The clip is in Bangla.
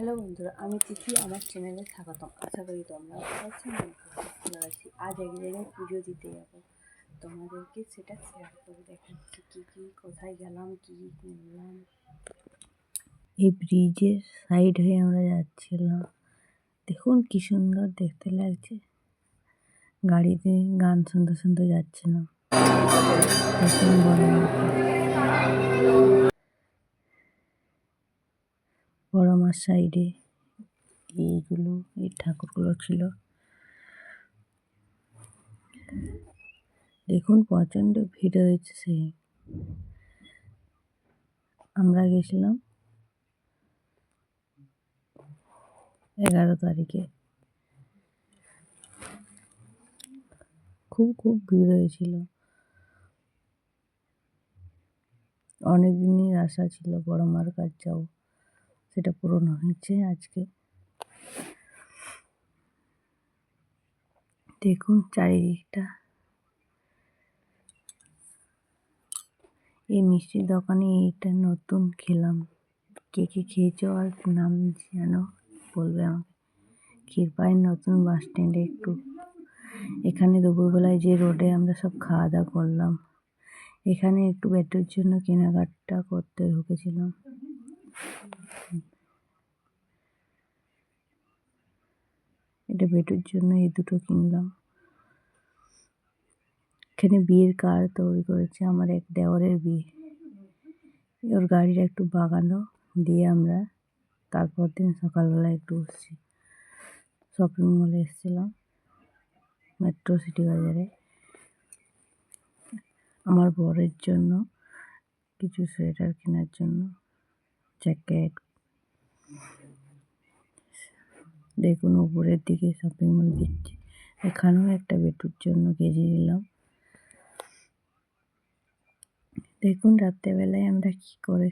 হ্যালো বন্ধুরা, আমি তিথি। আমার চ্যানেলে স্বাগতম। আশা করি তোমরা ভালো আছেন। ভালো আছি। আজ এক জায়গায় পুজো দিতে যাবো, তোমাদেরকে সেটা শেয়ার করে দেখাচ্ছি কী কোথায় গেলাম, কী কিনলাম। এই ব্রিজের সাইড হয়ে আমরা যাচ্ছিলাম। দেখুন কি সুন্দর দেখতে লাগছে। গাড়িতে গান শুনতে শুনতে যাচ্ছিলাম। ভীষণ বড় মার সাইডে এই ঠাকুরগুলো ছিল। দেখুন প্রচণ্ড ভিড় হয়েছে। সেই আমরা গেছিলাম 11 তারিখে। খুব ভিড় হয়েছিল। অনেক দিনের আশা ছিল বড় মার কাছে যাবো, সেটা পূরণ হয়েছে আজকে। দেখুন চারিদিকটা। এই মিষ্টির দোকানে এইটা নতুন খেলাম। কে খেয়েছো আর নাম জানো বলবে আমাকে। ক্ষীরপাইয়ের নতুন বাস স্ট্যান্ডে এখানে দুপুরবেলায় যে রোডে আমরা সব খাওয়া দাওয়া করলাম, এখানে একটু বেটোর জন্য কেনাকাটা করতে ঢুকেছিলাম। এটা বেটোর জন্য এই দুটো কিনলাম। এখানে বিয়ের কার্ড তৈরি করেছে আমার এক দেওরের বিয়ে। ওর গাড়িটা একটু বাগানো দিয়ে আমরা তারপর দিন সকালবেলা একটু শপিং মলে এসেছিলাম, মেট্রো সিটি বাজারে। আমার বরের জন্য কিছু সোয়েটার কেনার জন্য, জ্যাকেট। দেখুন উপরের দিকে শপিং মল দিচ্ছে। এখানেও একটা বেটুর জন্য গেঞ্জি নিলাম। দেখুন রাত্রেবেলায় আমরা কি করে